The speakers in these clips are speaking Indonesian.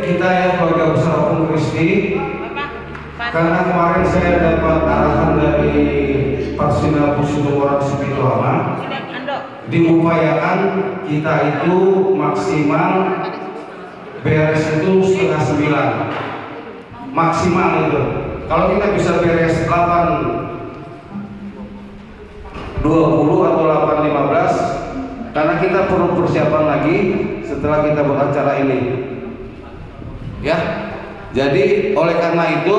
Kita yang keluarga besar Opung Kristi, karena kemarin saya dapat arahan dari Parsina Pusinuwara Sipituama, diupayakan kita itu maksimal beres itu 8:30 maksimal itu. Kalau kita bisa beres 8:20 atau 8:15, karena kita perlu persiapan lagi setelah kita beracara ini. Ya, jadi oleh karena itu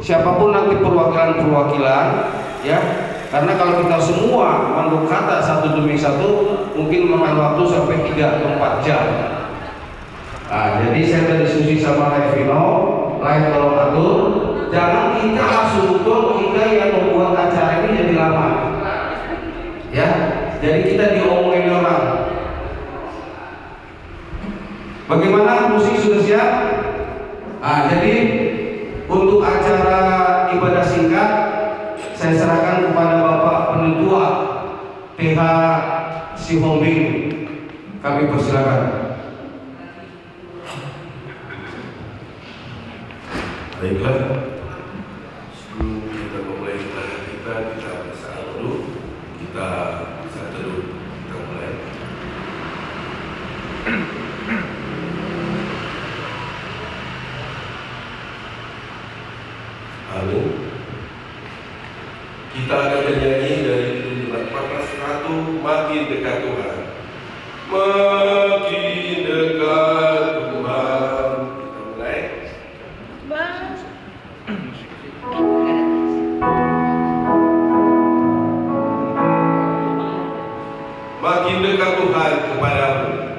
siapapun nanti perwakilan ya, karena kalau kita semua manduk kata satu demi satu mungkin memakan waktu sampai 3 atau 4 jam. Nah, jadi saya sudah diskusi sama Levino, lain kalau atur, jangan kita langsung kita yang membuat acara ini jadi lama. Ya, jadi kita diomongin orang. Bagaimana musik sudah siap? Nah, jadi untuk acara ibadah singkat saya serahkan kepada Bapak Penetua PH Sihombing. Kami persilakan. Baiklah, sebelum kita memulai ibadah kita bersalah dulu, kita bisa dulu kita mulai. Amin. Kita akan menyanyi dari judul 401, Makin Dekat Tuhan. Makin dekat Tuhan. Kita mulai. Makin dekat Tuhan kepadamu.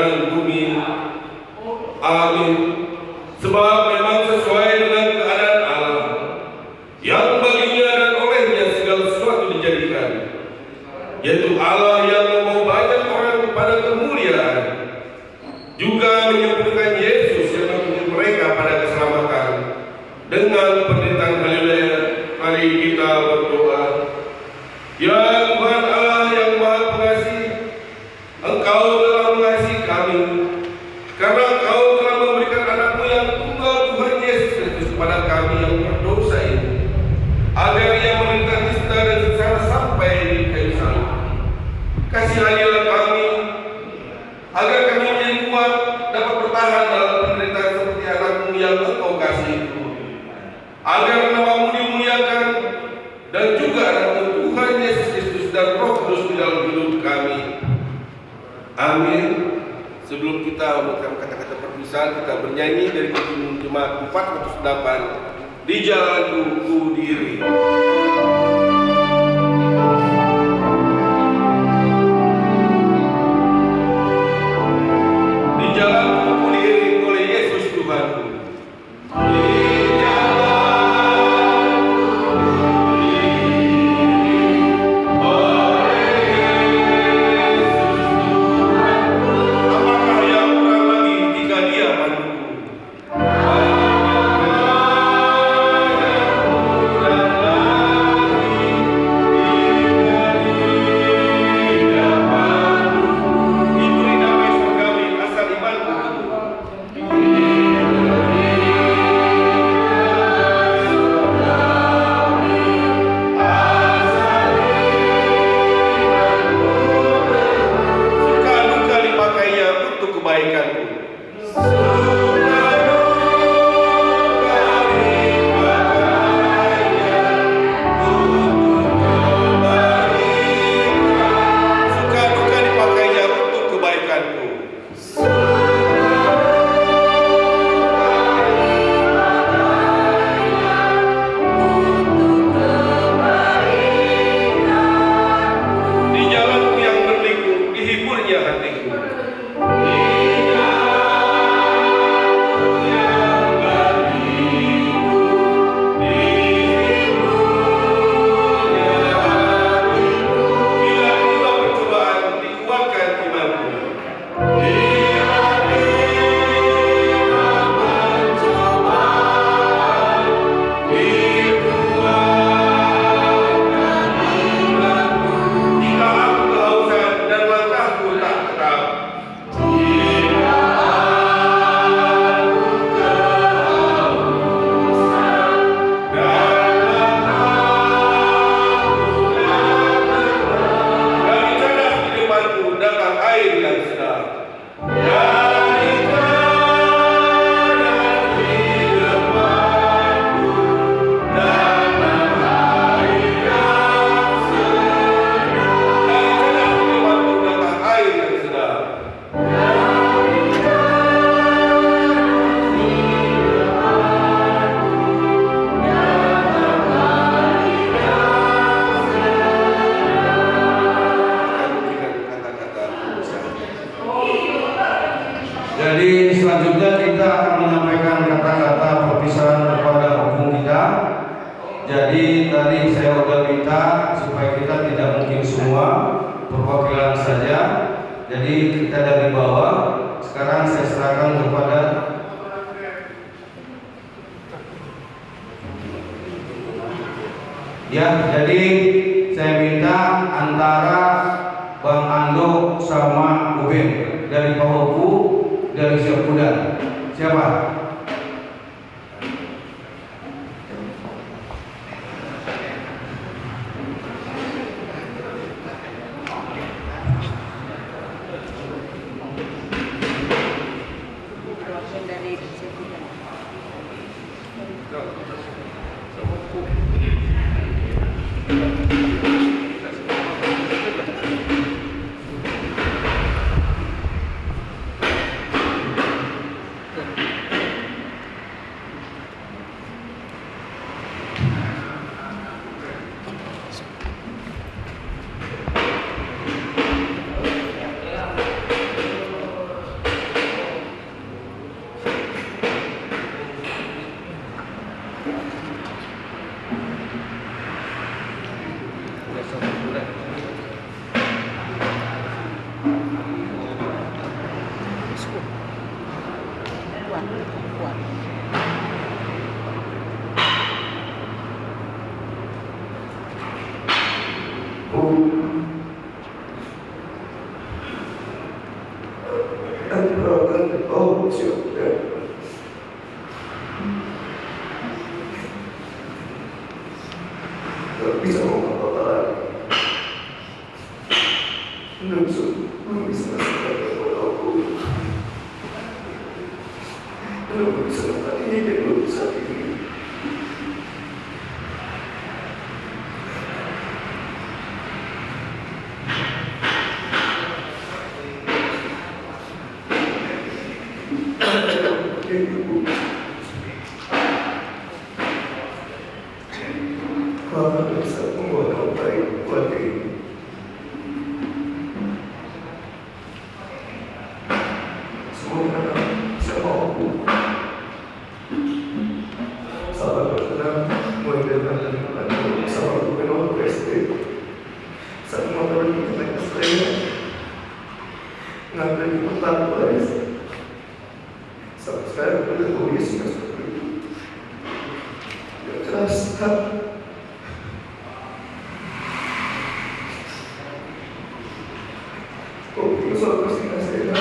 dan bumi. Amin. Sebab memang sesuai dengan keadaan alam, yang baginya dan olehnya segala sesuatu dijadikan, yaitu Allah yang membawa banyak orang kepada kemuliaan, juga menyempurnakan Yesus yang memimpin mereka pada keselamatan. Dengan penderitaan Galilea, mari kita berdoa. Ya Tuhan Allah yang Maha Pengasih, Engkau telah mengasihi kami, karena Engkau telah memberikan anakmu yang tunggal, Tuhan Yesus Kristus, kepada kami yang berdosa ini, agar ia menderita nista dan sengsara sampai di kayu salib. Kasihanilah kami, agar kami menjadi kuat, dapat bertahan dalam penderitaan seperti anakmu yang Engkau kasih itu, agar namamu dimuliakan, dan juga anakmu Tuhan Yesus Kristus dan Roh Kudus di dalam hidup kami. Amin. Sebelum kita mengucapkan kata-kata perpisahan, kita bernyanyi dari Jemaat 408, Di Jalanku Ku Diri. Di jalanku ku diri oleh Yesus Tuhanku. Jadi selanjutnya kita akan menyampaikan kata-kata perpisahan kepada hukum kita. Jadi tadi saya sudah minta supaya kita tidak mungkin semua perwakilan saja. Jadi kita dari bawah. Sekarang saya serahkan kepada jadi saya minta antara Bang Ando sama Ubin dari Pahoku, dari Siapudan. Siapa? kuat. Bisa ngomong apa lagi. Belum bisa aku. Belum bisa ini dan belum bisa ini. Kalau bisa membuat yang baik buat diri. Semoga bisa mampu. Salah berkenan mulai dari sama gubernur presiden. Saat motor kita naik ke saya, ngambil di tempat baris. Sampai sekarang boleh polisi yang seperti itu. Yang jelas, soal postingan saya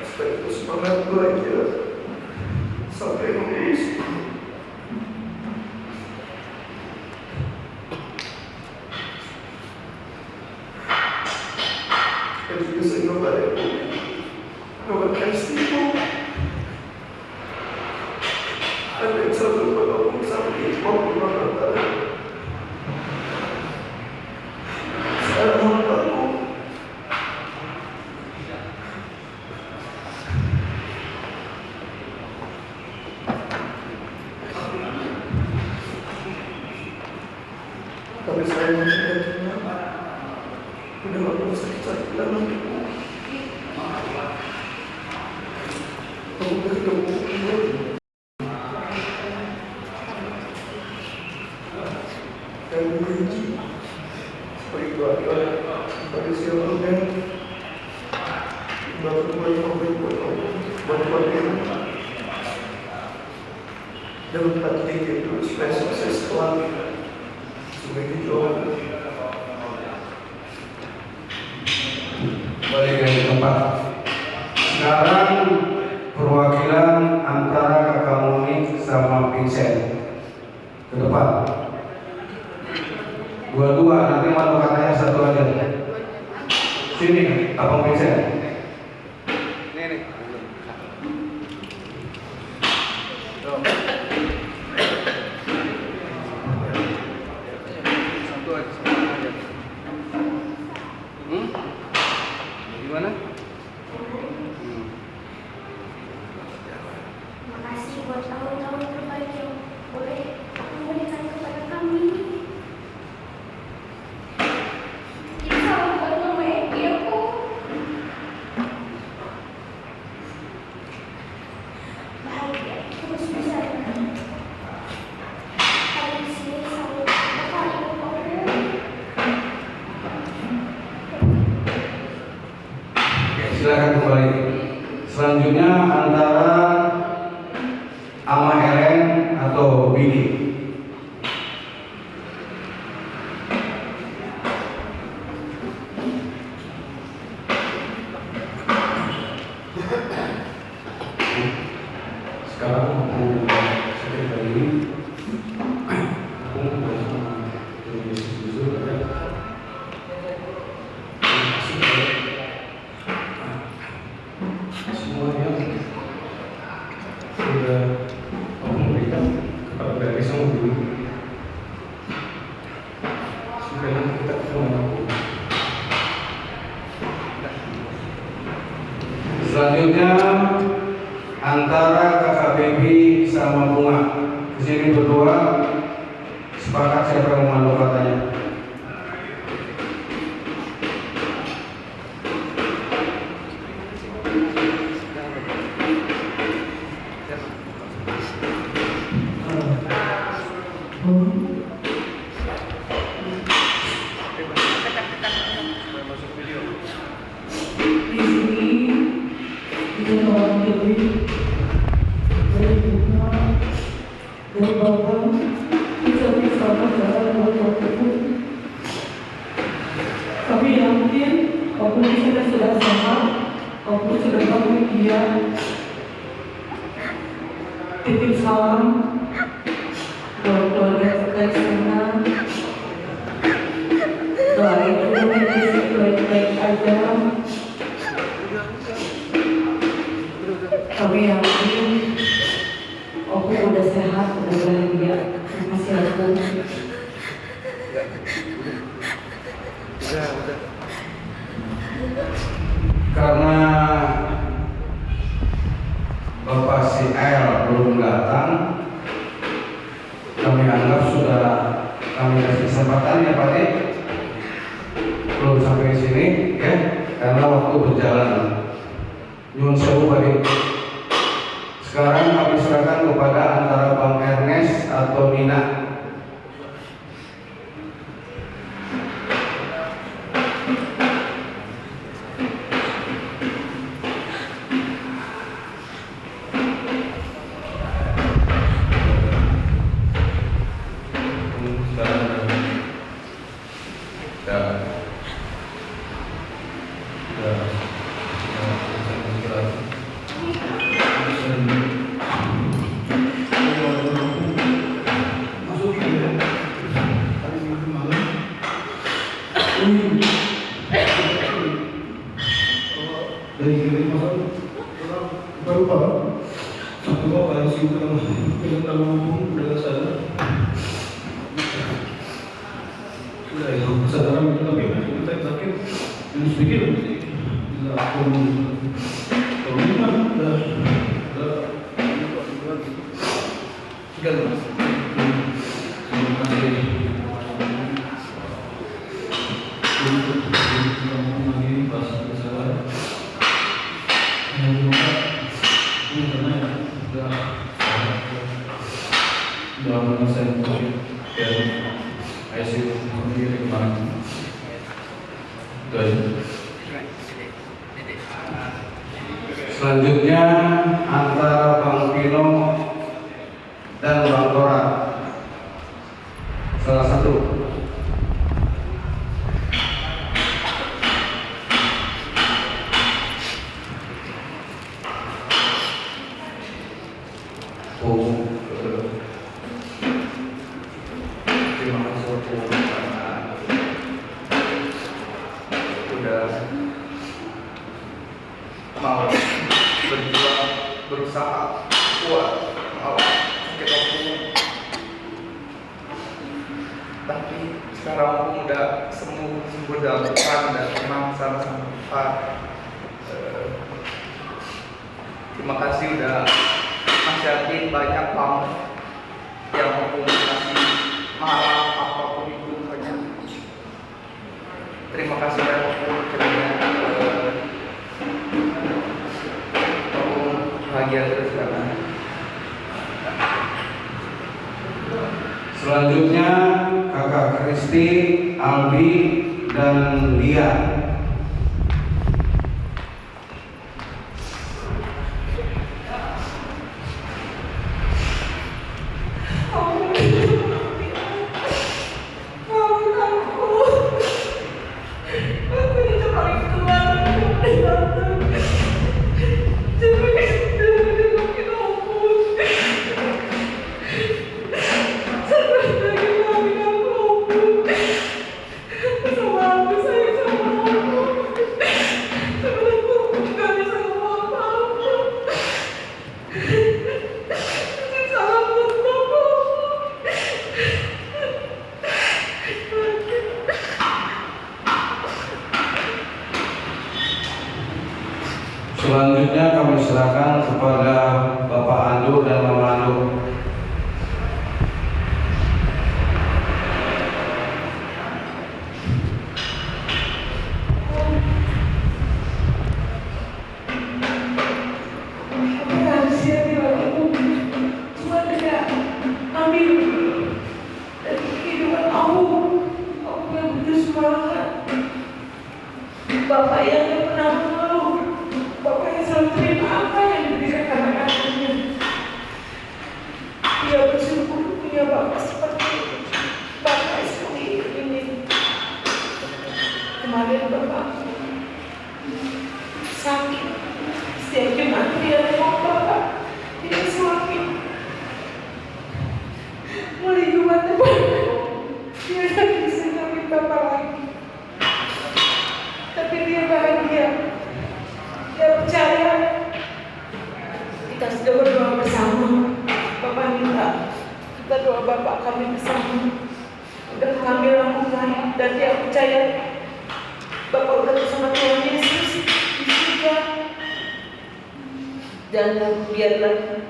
supaya terus semangat belajar sampai lulus. Dan juga saya kepada ibu menguatkan ibu. Ada yang selalu menolong sampai maupun mengatakan sekarang aku tapi saya melihatnya udah gak perlu sakit-sakit lagi. Aku udah ketemu dan berjanji sebagai keluarga pada siapapun yang baru mulai buat keluarga dan empat titik itu supaya sukses kelak. Balik dari tempat. Sekarang perwakilan antara Kakak Monik sama Vincent ke depan. Dua-dua, nanti malu katanya satu aja. Sini, Abang Vincent. Nih. Gimana? Makasih buat tahun-tahun terbaik yang boleh aku berikan kepada kami. Kita buat mama aku. Bahagia terus bisa. Kali sini selalu bakal ikut aku. Silakan kembali. Selanjutnya antara Ama Helen atau Bini. Sekarang aku seperti kali ini aku semuanya sudah aku memberikan kepada dari sang guru supaya kita ketemu aku. Selanjutnya antara Kakak Baby sama Bunga. Kesini berdua sepakat siapa yang memandu katanya. Di sini kita mewakili dia. Titip salam buat keluarga kita di sana. Doain juga Desi baik-baik aja. Kami yakin aku udah sehat, udah bahagia. Terima kasih aku. Karena Bapak si L belum datang, kami anggap sudah kami kasih kesempatan ya Pak D. Belum sampai di sini ya, karena waktu berjalan. Nyun sewu Pak D. Sekarang kami serahkan kepada antara Bang Ernest atau Nina. Selanjutnya antara Bang Pino dan Bang Tora, salah satu. Terima kasih karena udah mau berjuang, berusaha kuat melawan sakit aku. Tapi sekarang aku udah sembuh dalam Tuhan dan tenang sama-sama Tuhan. Terima kasih udah nasihatin banyak banget yang aku kasih marah apapun itu banyak. Terima kasih banyak aku kiranya bahagia terus karena. Selanjutnya kakak Kristi, Albi, dan Lia. Selanjutnya kami serahkan kepada Bapak Andu dan Mama Andu. Bapak yang gak pernah mengeluh, Bapak yang selalu terima apa yang diberikan anak-anaknya. Dia bersyukur punya Bapak seperti Bapak seperti ini. Kemarin Bapak sakit, setiap teman-temanku. Dia udah bisa nyari Bapak lagi. Tapi dia bahagia. Dia percaya. Kita sudah berdoa bersama. Bapak minta kita doa Bapak kami bersama. Udah kami lakukan dan dia percaya Bapak udah bersama Tuhan Yesus di surga. Dan biarlah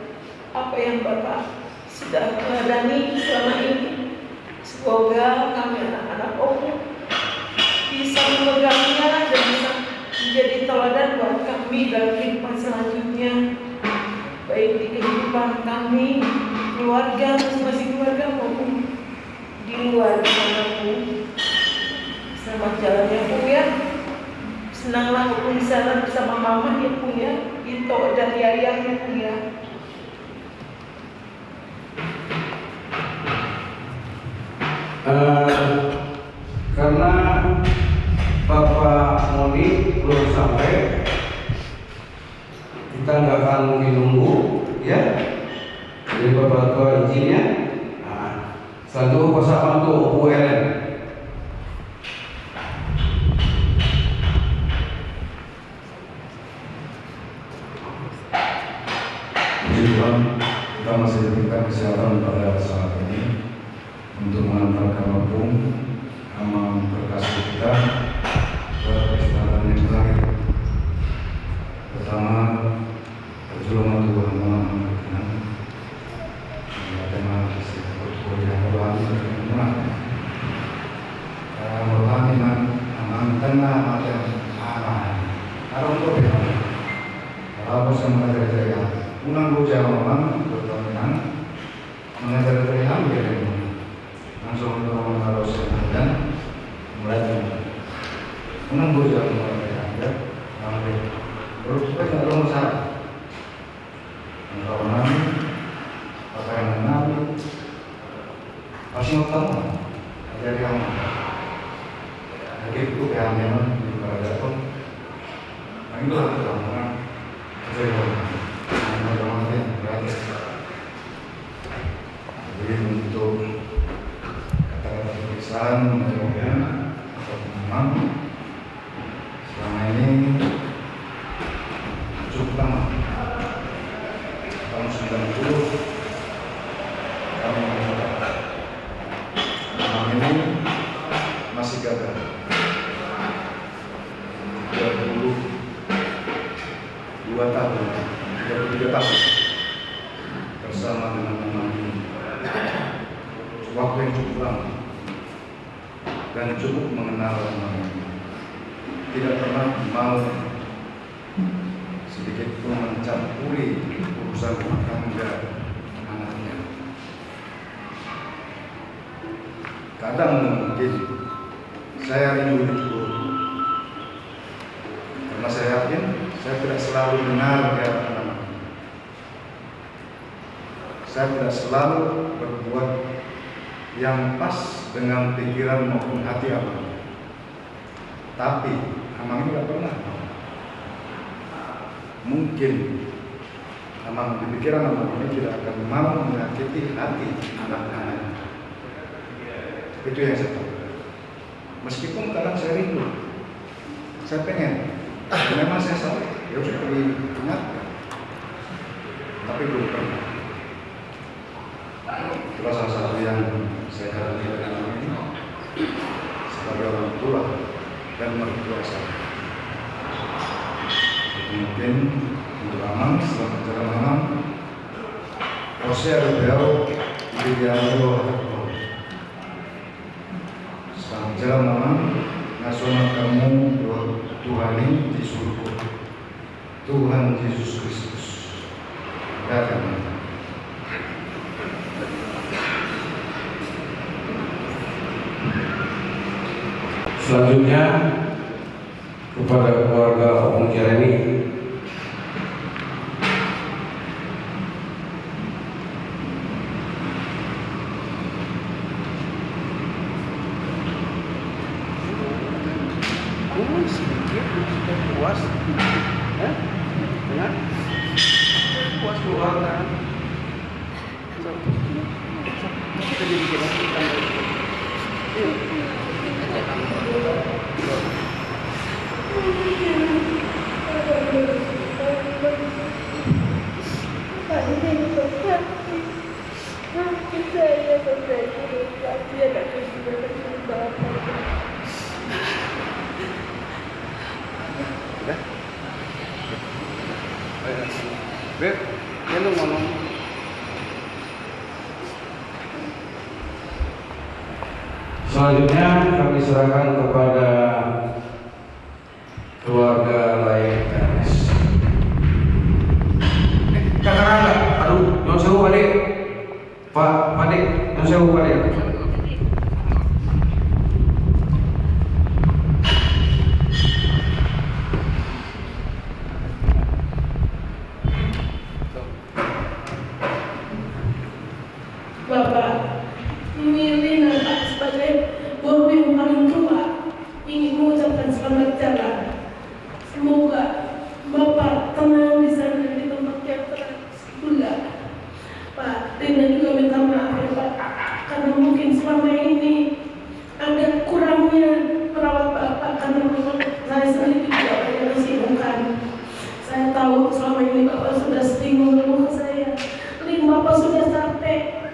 apa yang Bapak sudah ladani selama ini, semoga kami anak-anak Om bisa memegangnya dan bisa menjadi teladan buat kami dalam kehidupan selanjutnya, baik di kehidupan kami, keluarga, masing-masing keluarga maupun di luar dimanapun. Selamat jalan ya Bu ya. Senanglah aku di sana bersama Mama ya Bu ya, Ito dan Yayang ya Bu ya. Karena Bapak Moni belum sampai, kita nggak akan mungkin nunggu, ya. Jadi Bapak Ketua izinnya. Nah, selanjutnya pasangan untuk Bu Ellen. Puji Tuhan, kita masih diberikan kesehatan pada saat ini untuk mengantarkan opung sama berkasih kita ke perjalanan yang terakhir. Pertama, perjalanan Tuhan malam berkenan. Tema berkuliah Tuhan berkenan. Berlaminan amankanlah macam aman. Arung berkenan. Kalau bersama kerja unang bujang orang berkenan mengajar kerjaan berkenan. Langsung orang harus dan mulai unang bujang mulai ada sampai berupaya tidak ada masalah. Kalau nanti pakaian nabi pasti utama dari kamu. Jadi itu yang memang di pada pun. Nah itu adalah orang dari orang yang gratis. Jadi untuk pemeriksaan kemudian atau memang selama ini cukup lama tahun 90 kami mencoba memang ini masih gagal 32 tahun 33 tahun bersama dengan memang waktu yang cukup lama dan cukup mengenal orang, tidak pernah mau sedikit pun mencampuri urusan rumah tangga anaknya. Kadang mungkin saya rindu itu karena saya yakin saya tidak selalu benar di hadapan anak. Saya tidak selalu berbuat yang pas dengan pikiran maupun hati abang. Tapi Amang ini tidak pernah. Mungkin Amang di pikiran Amang ini tidak akan mau menyakiti hati anak-anak. Itu yang saya tahu. Meskipun kadang saya rindu, saya pengen. Memang saya salah. Ya harus diingatkan. Tapi belum pernah. Itulah salah satu yang saya jalani dengan ini sebagai orang tua dan mertua saya. Mungkin untuk Amang selamat jalan Amang. Jose Arubeo Widianto selamat jalan Amang. Nasional kamu Tuhani di surga. Tuhan Yesus Kristus. Datang. Selanjutnya kepada keluarga Opung Jeremy. Sedikit sudah puas, dengan puas keluarga. kita jadi kita Udah? Beb, ya lu ngomong. Selanjutnya kami serahkan kepada keluarga lain Ernest. Kakak Rangga, aduh, nyong sewu balik. Pak Dik, nyong sewu balik. Bapak memilih Bapak sebagai guru yang paling tua ingin mengucapkan selamat jalan. Semoga Bapak tenang di sana di tempat yang tersedia. Pak, Dina juga minta maaf ya Pak, karena mungkin selama ini ada kurangnya merawat Bapak karena memang saya sendiri juga banyak kesibukan. Saya tahu selama ini Bapak sudah sering mengeluh ke saya, Bapak sudah sampai.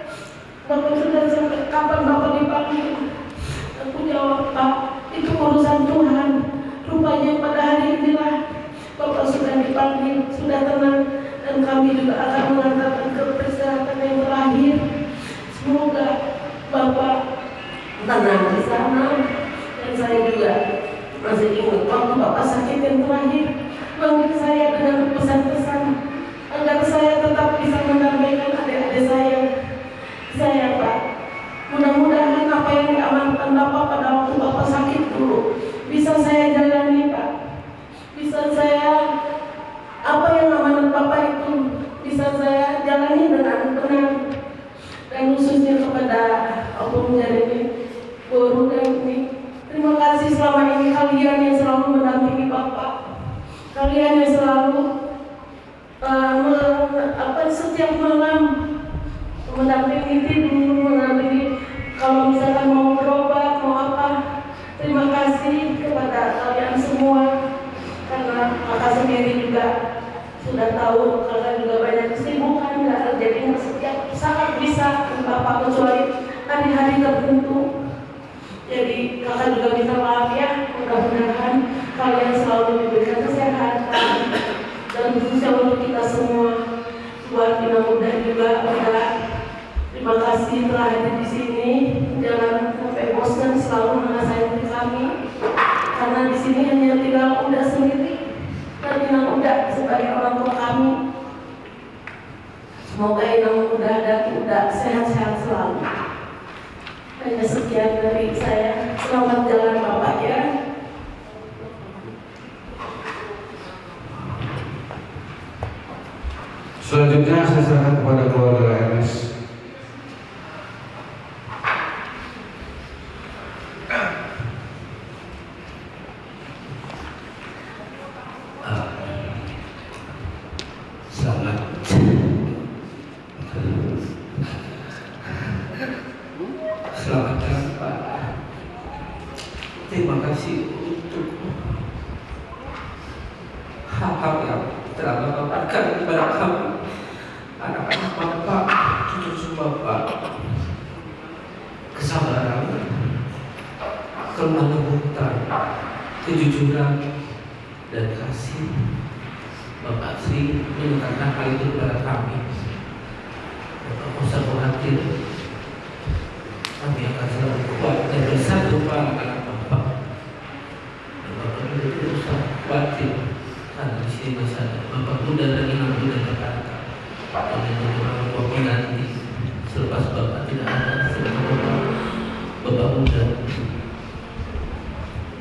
Bapak sudah sampai kapan Bapak dipanggil? Aku jawab, Pak, itu urusan Tuhan. Rupanya pada hari inilah Bapak sudah dipanggil, sudah tenang, dan kami juga akan mengantarkan ke persyaratan yang terakhir. Semoga Bapak tenang di sana. Dan saya juga masih ingat waktu Bapak sakit yang terakhir, panggil saya dengan pesan-pesan agar saya tetap bisa mendampingi adik-adik saya. Pak, mudah-mudahan apa yang diamankan Bapak pada waktu Bapak sakit dulu bisa saya jalani, Pak. Bisa saya, apa yang amanat Bapak itu bisa saya jalani dengan benar. Dan khususnya kepada Om Jeremy, guru dan ini, terima kasih selama ini kalian yang selalu mendampingi Bapak. Kalian yang selalu setiap malam mendampingi tidur, mendampingi kalau misalkan mau berobat, mau apa. Terima kasih kepada kalian semua, karena kakak sendiri juga sudah tahu kalian juga banyak kesibukan, jadi setiap saat bisa Bapak kecuali hari-hari tertentu. Jadi kakak juga minta maaf ya, mudah-mudahan kalian selalu diberikan kesehatan, dan khususnya untuk kita semua, buat Bina Muda juga udah. Terima kasih telah hadir di sini. Jangan sampai bosan, selalu menasihati kami. Karena di sini hanya tinggal Uda sendiri dan Inang Uda sebagai orang tua kami. Semoga Inang Uda dan Uda sehat-sehat selalu. Hanya sekian dari saya. Selamat jalan Bapak ya. Selanjutnya saya serahkan kepada keluarga Ernest. Selamat datang Pak. Terima kasih untuk hal-hal yang telah Bapak berikan kepada kami, anak-anak Bapak, cucu-cucu Bapak. Kesabaran, kelemah lembutan, kejujuran, dan kasih. Bapak sering menekankan hal itu kepada kami. Bapak tidak usah khawatir, kami akan selalu kuat dan bersatu anak-anak Bapak. Dan Bapak tidak usah khawatir, karena di sini masih ada Bapak muda dan Inang Muda Jakarta. Dan itu orang tua pengganti selepas Bapak tidak ada, selepas Bapak muda.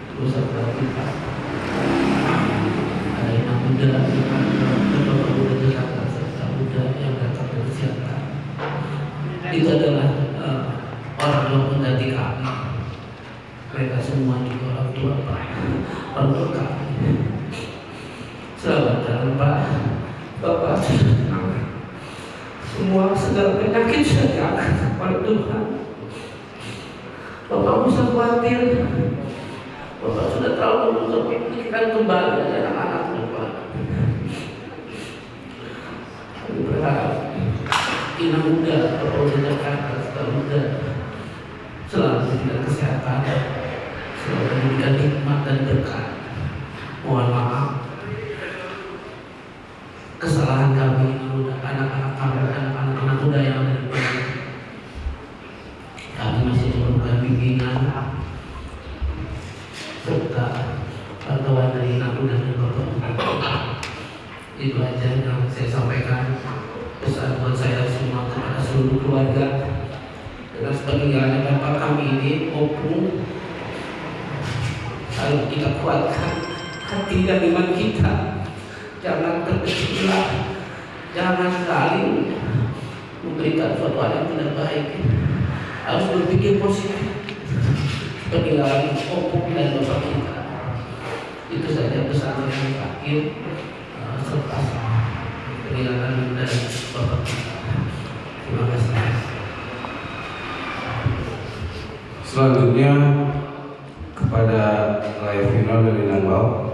Tidak usah khawatir Pak. Ada Inang Muda, ada Bapak muda Jakarta serta muda yang datang bersiapkan. Itu adalah orang tua pengganti kami. Mereka semua juga orang tua Pak, orang tua kami. Selamat jalan Pak. Bapak semua semua segala penyakit serahkan kepada Tuhan. Bapak usah khawatir. Bapak sudah terlalu memikirkan kembali anak-anak Bapak. Kami berharap Ina muda, Bapak udah Jakarta, selalu muda, selalu diberikan kesehatan, selalu diberikan hikmat dan berkat. Mohon maaf kesalahan kami, anak-anak kami, anak-anak muda yang ada di sini. Kami masih memerlukan bimbingan serta bantuan dari anak muda dan bapak. Itu aja yang saya sampaikan, pesan buat saya semua kepada seluruh keluarga. Dengan sepeninggalnya bapak kami ini, opung, selalu kita kuatkan hati dan iman kita. Jangan terkecil, jangan saling memberikan suatu hal yang tidak baik. Harus berpikir positif. Peninggalan opung dan bapak kita. Itu saja pesan yang terakhir selepas peninggalan dari bapak kita. Terima kasih. Selanjutnya kepada live final dari Nangbao.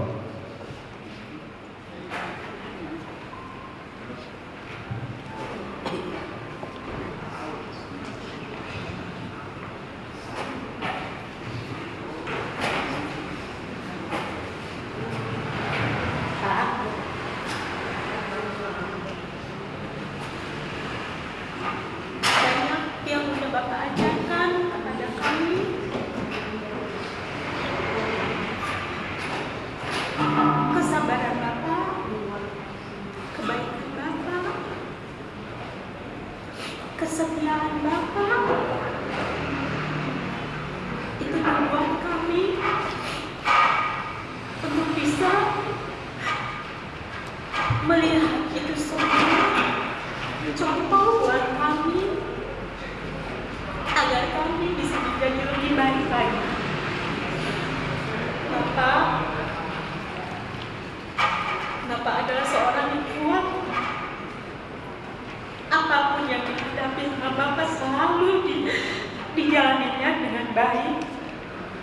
Banyak yang sudah Bapak ajarkan kepada kami. Kesabaran Bapak, kebaikan Bapak, kesetiaan Bapak, itu membuat kami untuk bisa melihat itu semua contoh buat kami agar kami bisa menjadi lebih baik lagi. Bapak adalah seorang yang kuat. Apapun yang dihadapi sama Bapak selalu dijalaninya dengan baik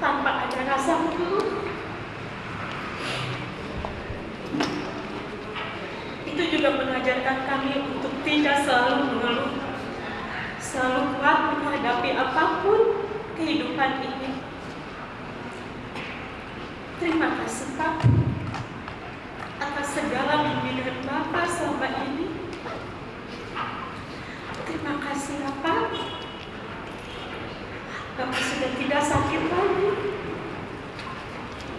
tanpa ada rasa malu. Itu juga mengajarkan kami untuk tidak selalu mengeluh, selalu kuat menghadapi apapun kehidupan ini. Terima kasih Pak atas segala bimbingan Bapak selama ini. Terima kasih Bapak. Bapak sudah tidak sakit lagi.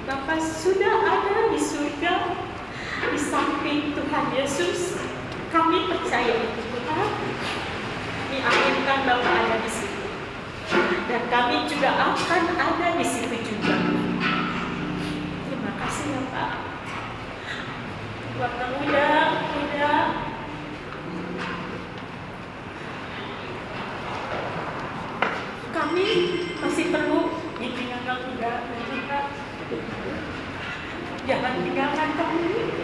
Bapak sudah ada di surga di samping Tuhan Yesus. Kami percaya itu Tuhan. Kami aminkan Bapak ada di situ. Dan kami juga akan ada di situ juga. Terima kasih Bapak. Keluarga muda, kami masih perlu bimbingan muda dan juga jangan tinggalkan kami.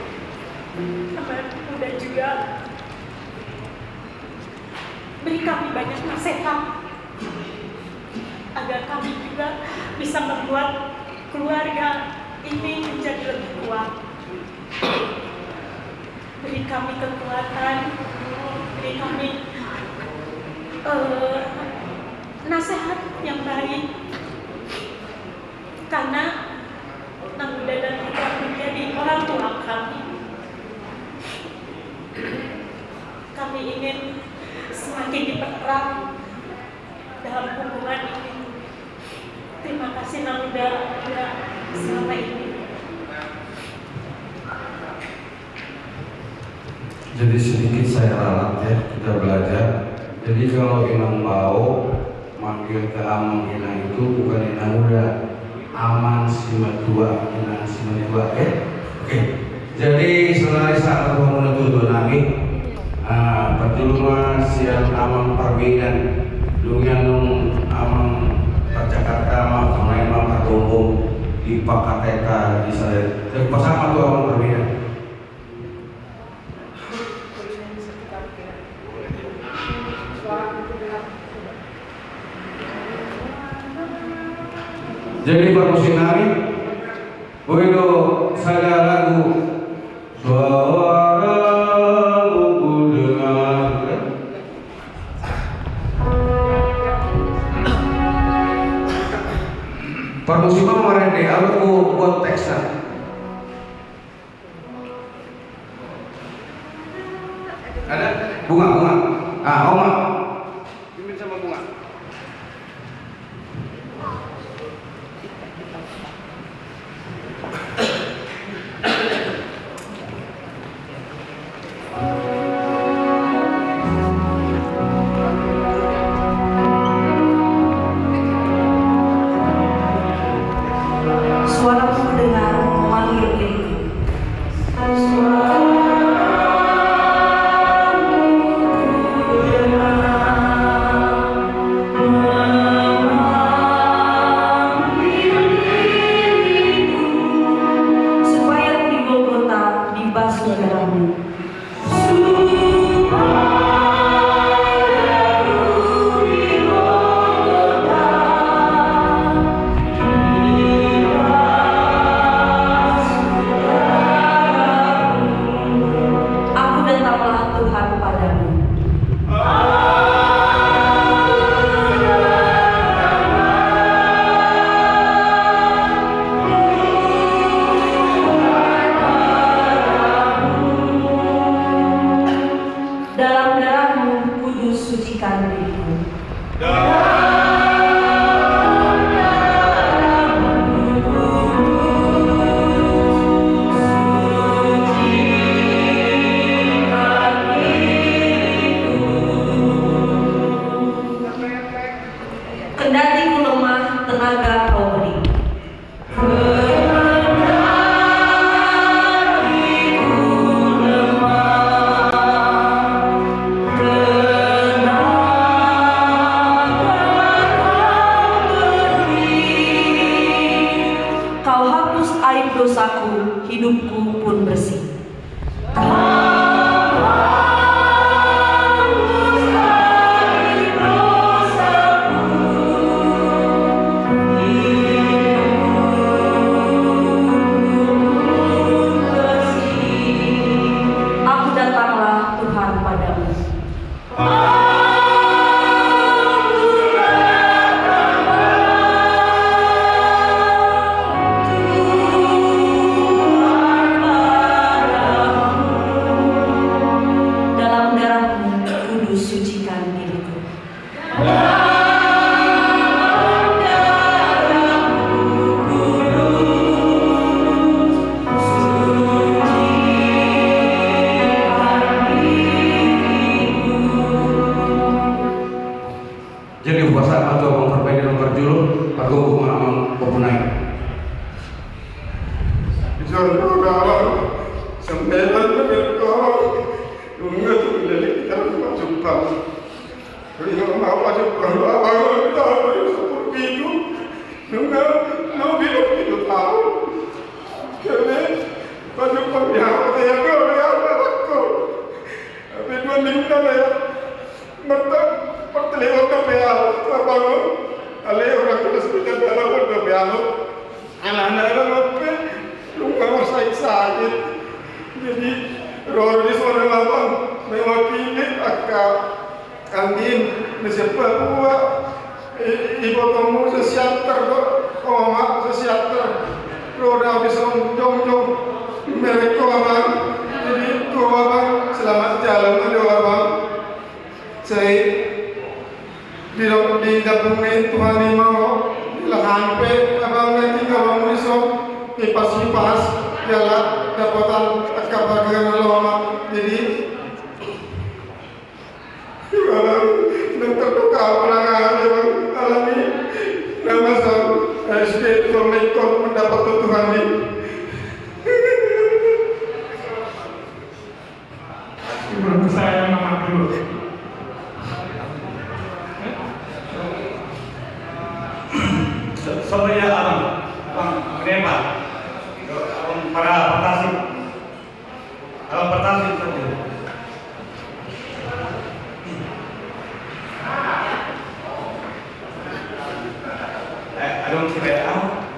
Sama muda juga beri kami banyak nasihat agar kami juga bisa membuat keluarga ini menjadi lebih kuat. Beri kami kekuatan, beri kami nasihat yang baik, karena anak muda dan kita menjadi orang tua kami. Kami ingin semakin dipererat dalam hubungan ini. Terima kasih anak muda selama ini. Jadi sedikit saya ralat ya, kita belajar. Jadi kalau Inang mau manggil ke Amang Inang itu bukan Inang muda, Aman Simatua, Inang Simatua, oke. Jadi selama saat menuju nami, pertulungan siang Amang Parmidan, Lunganung Amang Jakarta, Amang Katumum di Pakateka di sana. Jadi pasang tuh Amang Parmidan. Jadi permusim nari, Wido saya lagu suaramu dengar. Permusiman kemarin deh, aku buat teksnya. Ada bunga. Oma. Pimpin sama bunga. Suaramu dengar memanggil diriku. Supaya di Golgota dibasuh darahmu. Aku datanglah Tuhan padamu. Dalam darahmu kudus sucikan diriku. Kendati ku lemah, tenaga kau beri. Kau hapus aib dosaku, hidupku pun bersih. Aku datanglah Tuhan padamu. Dalam darahmu kudus sucikan diriku. Jadi puasa atau memperbaiki nomor julu, aku bunga pepunai. Jadi Roris orang lama mewakili akak Andin siapa buat ibu kamu sesiater koma sesiater roda bisa jong mereka abang jadi tu abang selamat jalan ada abang saya di dapur ni Tuhan ni mau lahan pe abang nanti abang risau kipas jalan dapatan kabar lama jadi terbuka penanganan yang alami nama saya SD Tormekon mendapat Tuhan ini menurut saya nama dulu Soalnya abang Rema para pertasik saja. I don't care.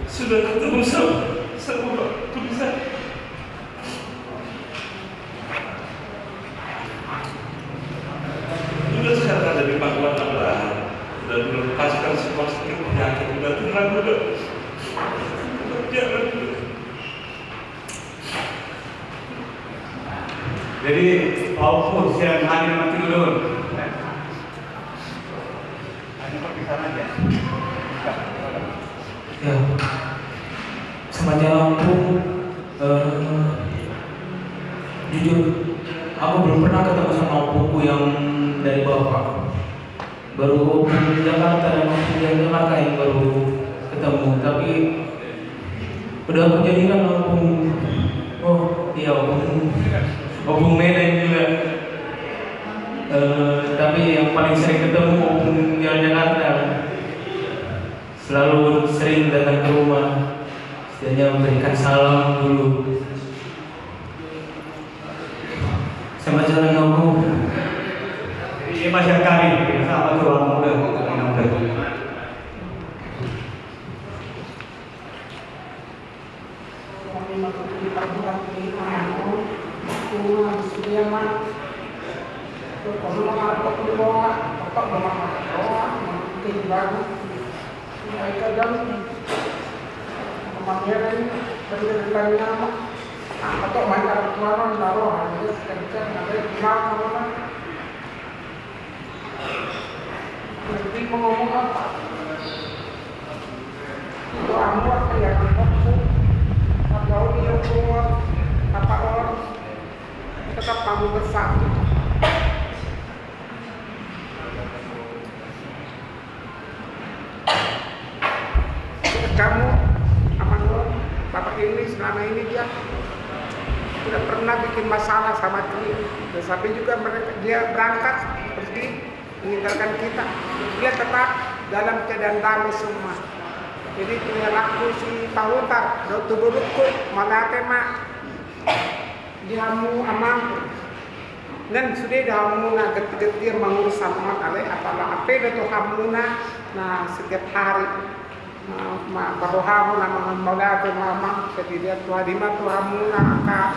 sudah ketemu sama Pak Tulisan. Sudah sekarang dari pangkuan Abraham dan melepaskan semua sakit penyakit sudah tenang udah. Jangan. Jadi Paulus yang hadir mati dulu. Hanya perpisahan aja. Ya, sama Lampung, jujur, aku belum pernah ketemu sama opuku yang dari Bapak. Baru di Jakarta dan opung dari Jakarta yang baru ketemu. Tapi udah aku jadikan opung. Oh iya, opung Medan juga. Tapi yang paling sering ketemu opung yang Jakarta. Selalu sering datang ke rumah, setidaknya memberikan salam dulu. Sama jalan aku. Ini masyarakat kami, sama orang muda untuk menyampaikan. Kadang kemarin berdiri nama atau main kartu kemarin naruh hanya kencang ada lima kemarin nanti mau ngomong apa itu amuat kayak aku atau dia keluar apa orang tetap kamu bersatu. Kamu Amanul, Bapak ini selama ini dia tidak pernah bikin masalah sama dia. Tetapi juga dia berangkat pergi meninggalkan kita. Dia tetap dalam keadaan damai semua. Jadi punya laku si Pautar, Dr. Burukku, Malatema, dihamu amang. Dan sudah dihamu na getir-getir mengurus sama kali apalah apa itu hamuna nah setiap hari. Barohamu nama maula tu mama ketika tua di matu hamuna angka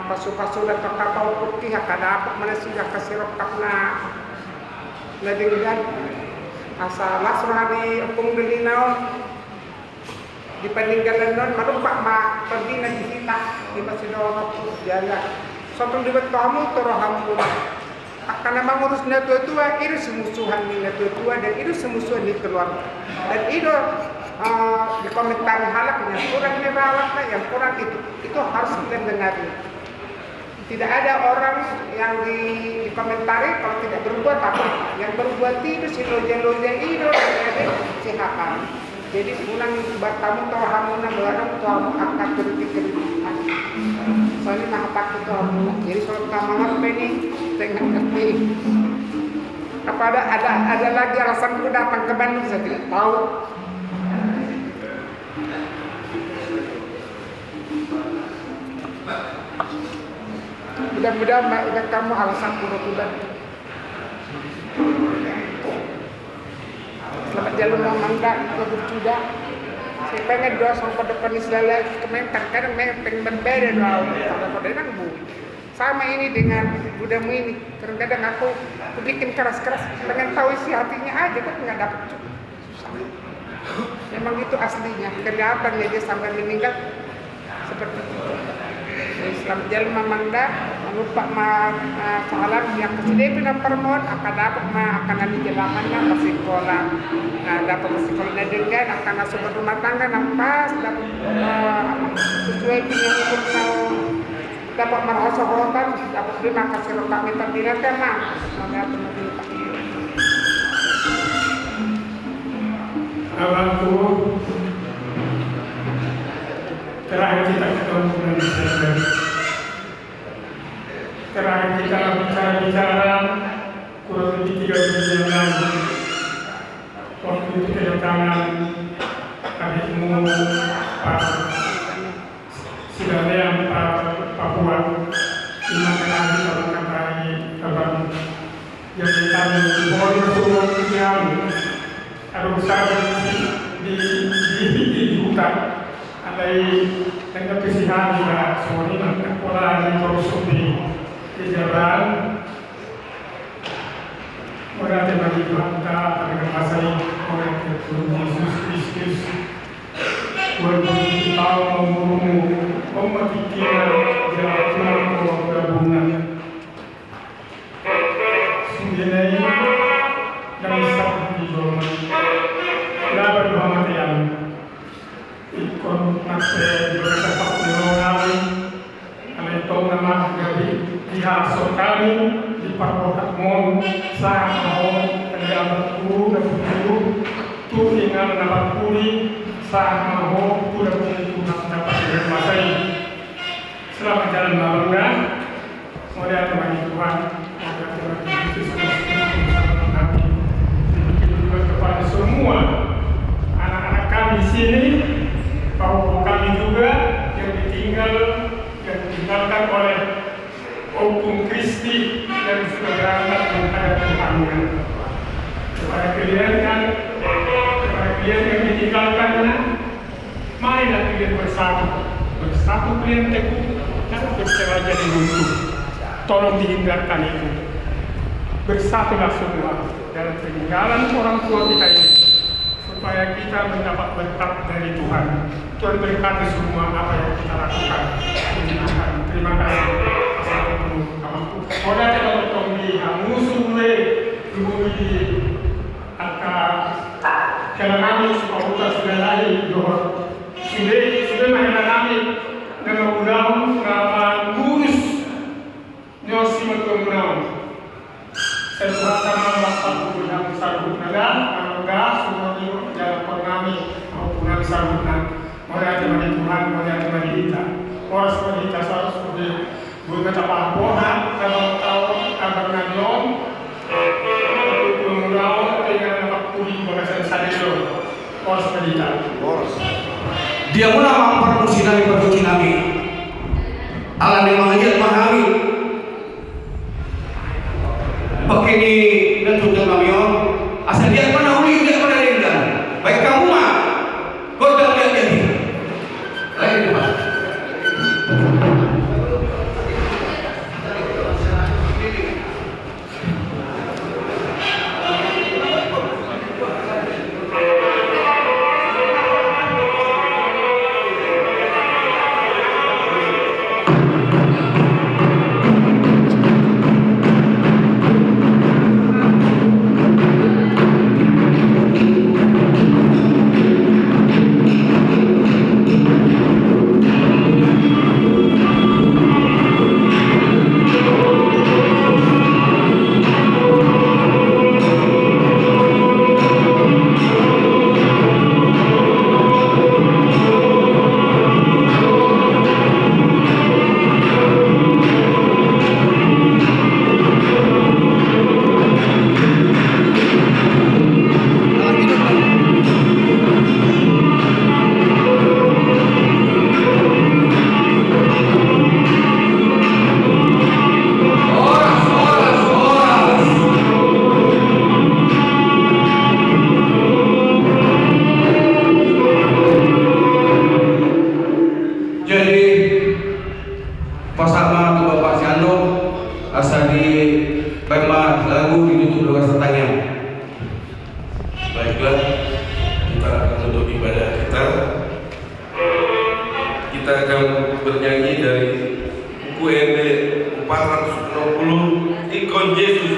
pasu-pasu dan kapal putih akan dapat mana sudah kasih rokakna lading asal lasrah di Opung Delinau di peninggalan non marumpak ma pergi nanti kita di masjid waktu jalan sotong di kamu torohamuna karena mengurus tua-tua itu semusuhan nih tua-tua dan itu semusuhan di keluarga dan itu dikomentari halaknya kurang dirawatnya yang kurang itu harus kita dengarnya. Tidak ada orang yang dikomentari kalau tidak berbuat apa yang berbuat itu si loja-loja itu ada sihakan. Jadi pulang bertamu tohamuna barang tohamu akan kritik-kritikan. Soalnya nah pakai tohamu. Jadi kalau kita mengerti ini dengan ngerti. Apa ada lagi alasanku datang ke Bandung saya tidak tahu. Mudah-mudahan kamu alasan pura Bandung. Selamat jalan memangga itu sudah. Saya pengen doa sama depan Islam kemarin kadang pengen berbeda doa sama pada bu. Sama ini dengan budamu ini. Kadang-kadang aku bikin keras-keras pengen tahu isi hatinya aja tapi nggak dapet juga. Susah. Memang itu aslinya. Kelihatan dia sampai meninggal seperti itu. Selamat jalan memangga. Lupa salam yang kesini pindah permon akan dapat akan ada jelamannya pasti sekolah dapat sekolah dengan akan masuk rumah tangga nampas dapat sesuai dengan hukum dapat merasa horotan dapat terima kasih kami terbilang karena Abangku terakhir kita ketemu dengan Desember. Terakhir kita bicara kurang lebih 3 bulan yang lalu. Waktu itu kedatangan adikmu Pak Sidaleam Pak Papua dimakan lagi kalau kata abang yang ditanya boleh suruh yang ada besar di kita alai dengan kesihan juga semua ini nak pola yang terus di jalan orang terbagi Tuhan kita pada masa ini orang Tuhan Yesus Kristus walaupun kita membunuh umat kita jangan bergabungan sendiri dan isap di bawah berapa dua mati yang ikon masih berkata kami alai nama dari dihasut kami di parpokat mon sama ada abad guru dan guru tu ingat dapat puri sama ho tu dan itu dapat masa ini selamat jalan bangga mulia Tuhan Tuhan kepada semua anak-anak kami di sini, bahwa kami juga yang ditinggalkan oleh Opung Kristi dan sudah berangkat menghadap Tuhan. Kepada kalian yang ditinggalkannya, marilah kalian bersatu kalian teguh, jangan bercerai jadi buntu. Tolong dihindarkan itu. Bersatulah semua dalam peninggalan orang tua kita ini, supaya kita mendapat berkat dari Tuhan. Tuhan berkati semua apa yang kita lakukan. Tuhan, terima kasih. Koda tidak bertonggi, musuhnya di angka jalan kami supaya kita sudah lahir doa. Sudah mahal kami dengan undang gurus nyosi mengenal. Sebab waktu yang sarbut nada, angga semua itu jalan kami maupun yang sarbut nada. Mulai dari Tuhan, mulai dari kita. Orang seperti kita seperti berkata papohan, kalau tahu abang nanyom, pengurau dengan dapat pulih bagasan sadelo. Orang seperti kita. Dia mula mempermusi nami perkuci nami. Allah yang mengajak memahami. Pakai ni dan tujuan kami asal dia mana uli dia mana rendah. Baik kamu mah, kau dah lihat jadi. Lain tu mah. Yesus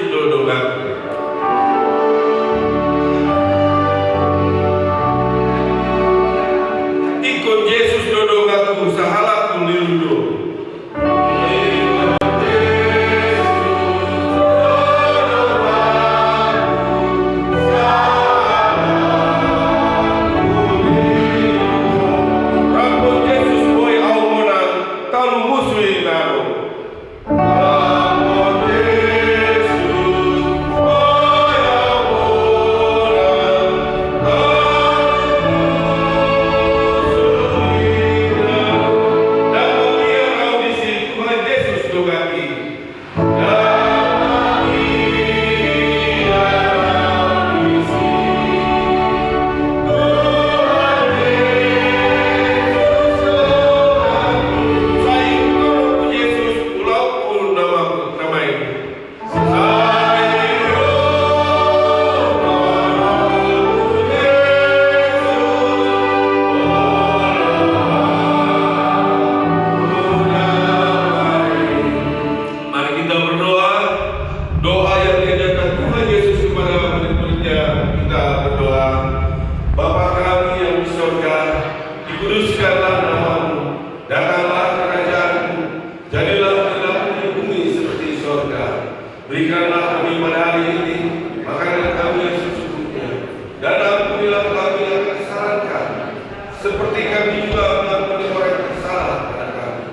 seperti kami juga mengampuni orang yang salah kepada kami.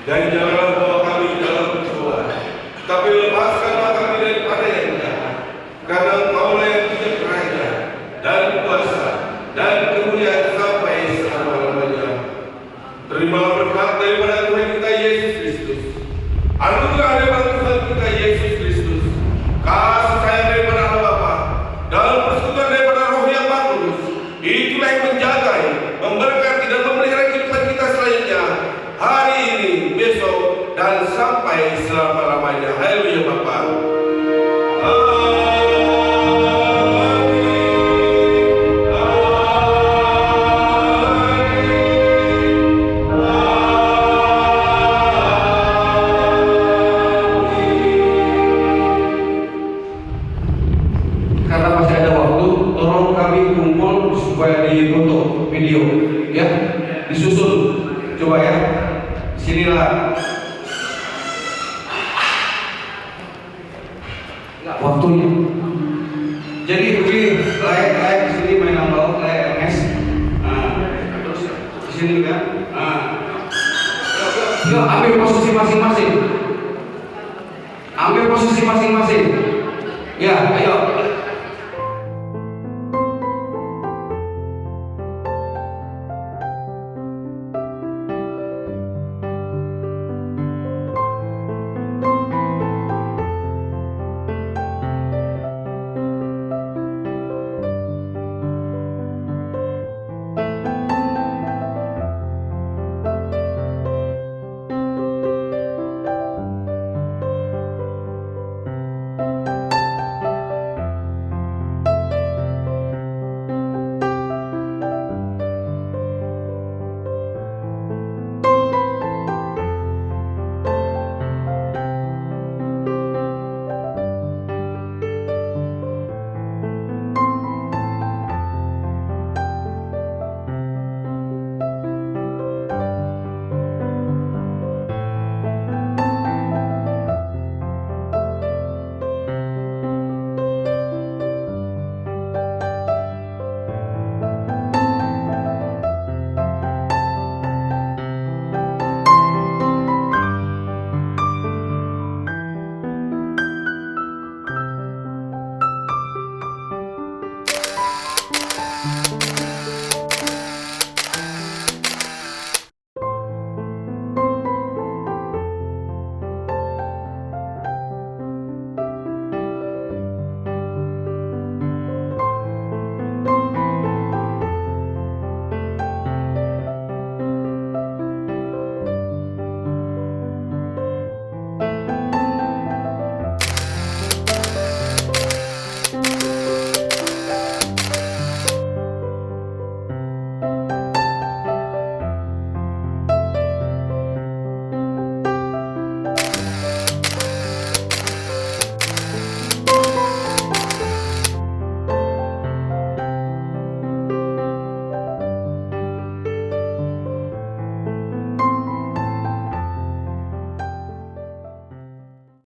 Dan janganlah bawa kami dalam pencobaan, tapi lepaskanlah kami daripada yang jahat. Karena Engkaulah yang punya kerajaan dan kuasa dan kemuliaan sampai selama-lamanya. Terima berkat daripada Tuhan kita Yesus Kristus, anugerah daripada Tuhan kita Yesus Kristus, kasih sayang daripada Allah Bapa, dan persekutuan daripada Roh yang Kudus. Itulah yang menjaga, memberkati dan memelihara kehidupan kita selanjutnya, hari ini, besok, dan sampai selama-lamanya. Haleluya Bapa. Karena masih ada waktu, tolong kami kumpul supaya difoto video, ya, disusun, coba ya, sinilah waktunya. Jadi begini, layak di sini main nambah, layak MS, terus di sini kan, yuk ambil posisi masing-masing, ya, ayo.